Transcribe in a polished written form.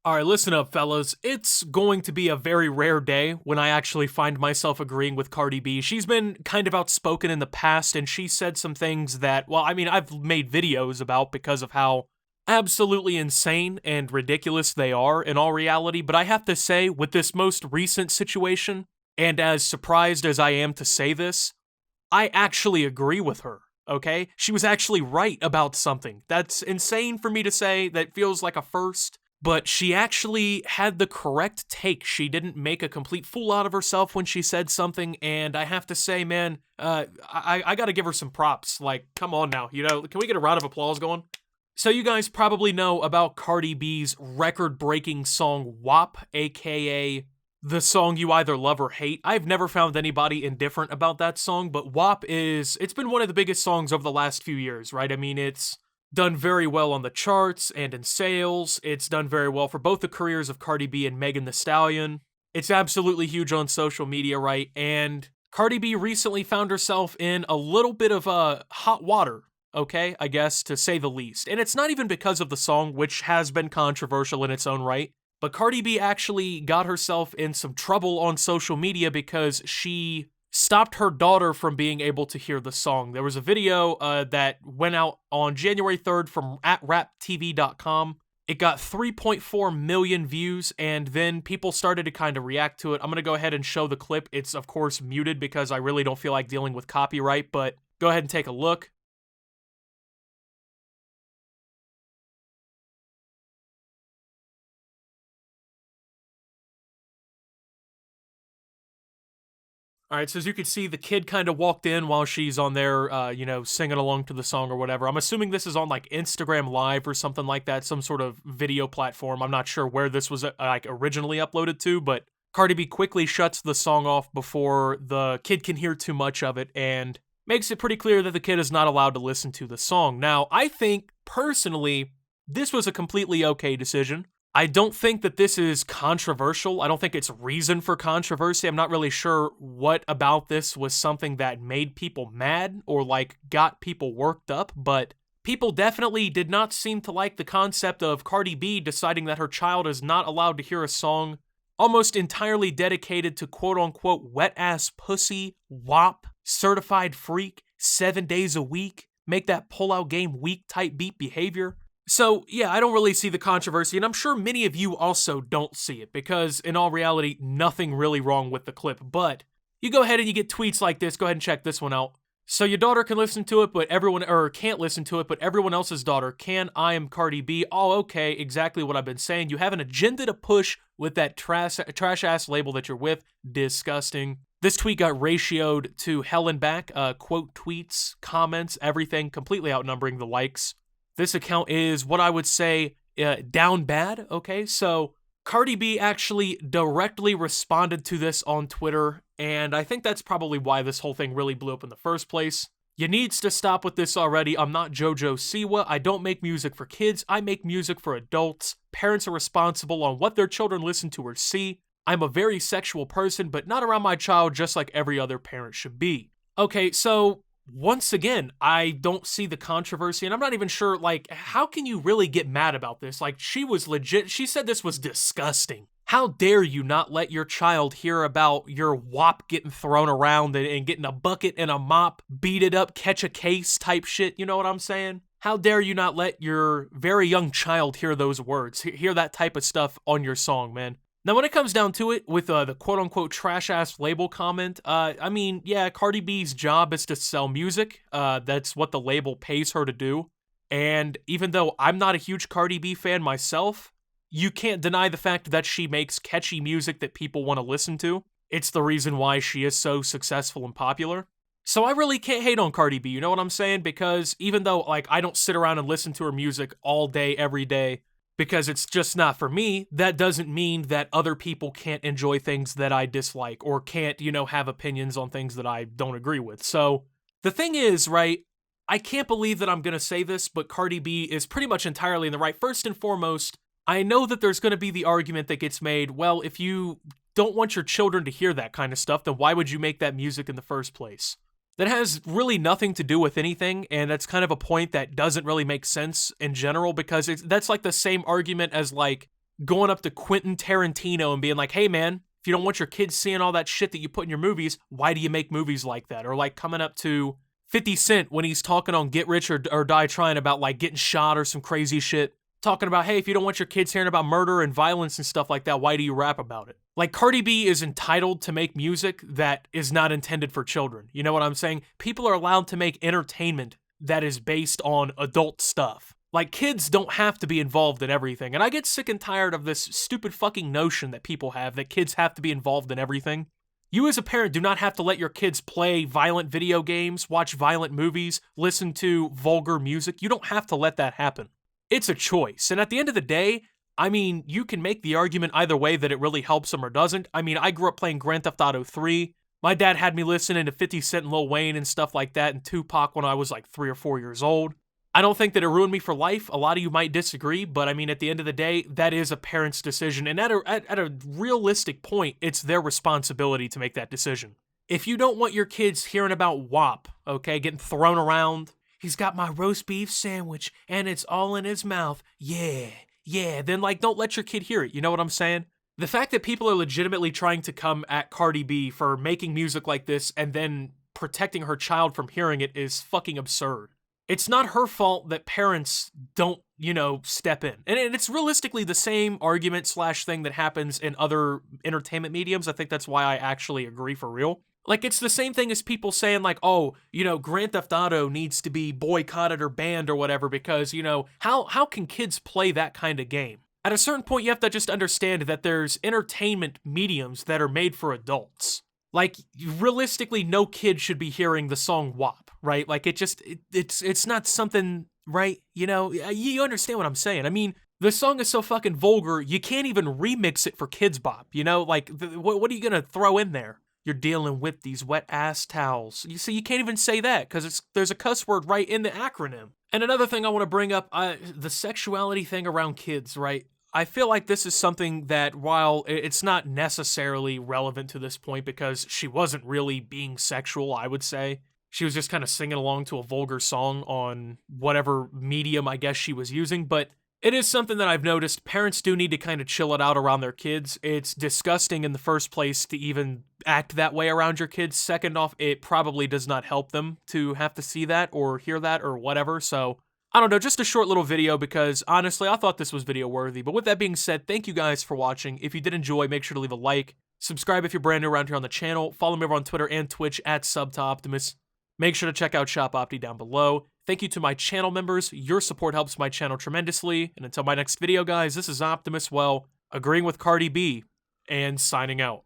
All right, listen up, fellas. It's going to be a very rare day when I actually find myself agreeing with Cardi B. She's been kind of outspoken in the past, and she said some things that, well, I mean, I've made videos about because of how absolutely insane and ridiculous they are in all reality. But I have to say, with this most recent situation, and as surprised as I am to say this, I actually agree with her. Okay? She was actually right about something. That's insane for me to say. That feels like a first, but she actually had the correct take. She didn't make a complete fool out of herself when she said something, and I have to say, man, I gotta give her some props. Like, come on now, can we get a round of applause going? So you guys probably know about Cardi B's record-breaking song WAP, aka the song you either love or hate. I've never found anybody indifferent about that song, but WAP it's been one of the biggest songs over the last few years, right? I mean, it's done very well on the charts and in sales. It's done very well for both the careers of Cardi B and Megan Thee Stallion. It's absolutely huge on social media, right? And Cardi B recently found herself in a little bit of hot water, okay, I guess, to say the least. And it's not even because of the song, which has been controversial in its own right, but Cardi B actually got herself in some trouble on social media because she stopped her daughter from being able to hear the song. There was a video that went out on January 3rd from @raptv.com. It got 3.4 million views, and then people started to kind of react to it. I'm going to go ahead and show the clip. It's, of course, muted because I really don't feel like dealing with copyright, but go ahead and take a look. All right, so as you can see, the kid kind of walked in while she's on there, singing along to the song or whatever. I'm assuming this is on like Instagram Live or something like that, some sort of video platform. I'm not sure where this was like originally uploaded to, but Cardi B quickly shuts the song off before the kid can hear too much of it and makes it pretty clear that the kid is not allowed to listen to the song. Now, I think personally, this was a completely okay decision. I don't think that this is controversial. I don't think it's reason for controversy. I'm not really sure what about this was something that made people mad or like got people worked up, but people definitely did not seem to like the concept of Cardi B deciding that her child is not allowed to hear a song almost entirely dedicated to quote unquote wet ass pussy, WAP, certified freak, 7 days a week, make that pull out game weak type beat behavior. So, yeah, I don't really see the controversy, and I'm sure many of you also don't see it, because in all reality, nothing really wrong with the clip. But you go ahead and you get tweets like this. Go ahead and check this one out. So your daughter can listen to it, but can't listen to it, but everyone else's daughter can. I am Cardi B. Oh, okay, exactly what I've been saying. You have an agenda to push with that trash-ass label that you're with. Disgusting. This tweet got ratioed to hell and back. Quote tweets, comments, everything, completely outnumbering the likes. This account is what I would say down bad, okay? So Cardi B actually directly responded to this on Twitter, and I think that's probably why this whole thing really blew up in the first place. You needs to stop with this already. I'm not JoJo Siwa. I don't make music for kids. I make music for adults. Parents are responsible on what their children listen to or see. I'm a very sexual person, but not around my child just like every other parent should be. Okay, so once again, I don't see the controversy, and I'm not even sure, like, how can you really get mad about this? Like, she was legit, she said this was disgusting. How dare you not let your child hear about your WAP getting thrown around and getting a bucket and a mop, beat it up, catch a case type shit, you know what I'm saying? How dare you not let your very young child hear those words, hear that type of stuff on your song, man? Now, when it comes down to it, with the quote-unquote trash-ass label comment, I mean, yeah, Cardi B's job is to sell music. That's what the label pays her to do. And even though I'm not a huge Cardi B fan myself, you can't deny the fact that she makes catchy music that people want to listen to. It's the reason why she is so successful and popular. So I really can't hate on Cardi B, you know what I'm saying? Because even though, like, I don't sit around and listen to her music all day, every day, because it's just not for me, that doesn't mean that other people can't enjoy things that I dislike or can't, have opinions on things that I don't agree with. So the thing is, right, I can't believe that I'm going to say this, but Cardi B is pretty much entirely in the right. First and foremost, I know that there's going to be the argument that gets made, well, if you don't want your children to hear that kind of stuff, then why would you make that music in the first place? That has really nothing to do with anything, and that's kind of a point that doesn't really make sense in general, because that's like the same argument as, like, going up to Quentin Tarantino and being like, hey man, if you don't want your kids seeing all that shit that you put in your movies, why do you make movies like that? Or like coming up to 50 Cent when he's talking on Get Rich or Die Trying about like getting shot or some crazy shit. Talking about, hey, if you don't want your kids hearing about murder and violence and stuff like that, why do you rap about it? Like, Cardi B is entitled to make music that is not intended for children. You know what I'm saying? People are allowed to make entertainment that is based on adult stuff. Like, kids don't have to be involved in everything. And I get sick and tired of this stupid fucking notion that people have that kids have to be involved in everything. You as a parent do not have to let your kids play violent video games, watch violent movies, listen to vulgar music. You don't have to let that happen. It's a choice. And at the end of the day, I mean, you can make the argument either way that it really helps them or doesn't. I mean, I grew up playing Grand Theft Auto 3. My dad had me listening to 50 Cent and Lil Wayne and stuff like that and Tupac when I was like 3 or 4 years old. I don't think that it ruined me for life. A lot of you might disagree, but I mean, at the end of the day, that is a parent's decision. And at a realistic point, it's their responsibility to make that decision. If you don't want your kids hearing about WAP, okay, getting thrown around, he's got my roast beef sandwich and it's all in his mouth, yeah, then like don't let your kid hear it, you know what I'm saying? The fact that people are legitimately trying to come at Cardi B for making music like this and then protecting her child from hearing it is fucking absurd. It's not her fault that parents don't, step in. And it's realistically the same argument / thing that happens in other entertainment mediums. I think that's why I actually agree for real. Like, it's the same thing as people saying, like, oh, Grand Theft Auto needs to be boycotted or banned or whatever because, how can kids play that kind of game? At a certain point, you have to just understand that there's entertainment mediums that are made for adults. Like, realistically, no kid should be hearing the song WAP, right? Like, it's not something, right? You understand what I'm saying. I mean, the song is so fucking vulgar, you can't even remix it for Kids Bop, Like, what are you gonna throw in there? You're dealing with these wet ass towels. You see, you can't even say that because there's a cuss word right in the acronym. And another thing I want to bring up, the sexuality thing around kids, right? I feel like this is something that while it's not necessarily relevant to this point because she wasn't really being sexual, I would say. She was just kind of singing along to a vulgar song on whatever medium I guess she was using, but it is something that I've noticed. Parents do need to kind of chill it out around their kids. It's disgusting in the first place to even act that way around your kids. Second off, it probably does not help them to have to see that or hear that or whatever. So, I don't know, just a short little video because honestly, I thought this was video worthy. But with that being said, thank you guys for watching. If you did enjoy, make sure to leave a like. Subscribe if you're brand new around here on the channel. Follow me over on Twitter and Twitch at SubToOptimus. Make sure to check out Shop Opti down below. Thank you to my channel members. Your support helps my channel tremendously. And until my next video, guys, this is Optimus, agreeing with Cardi B and signing out.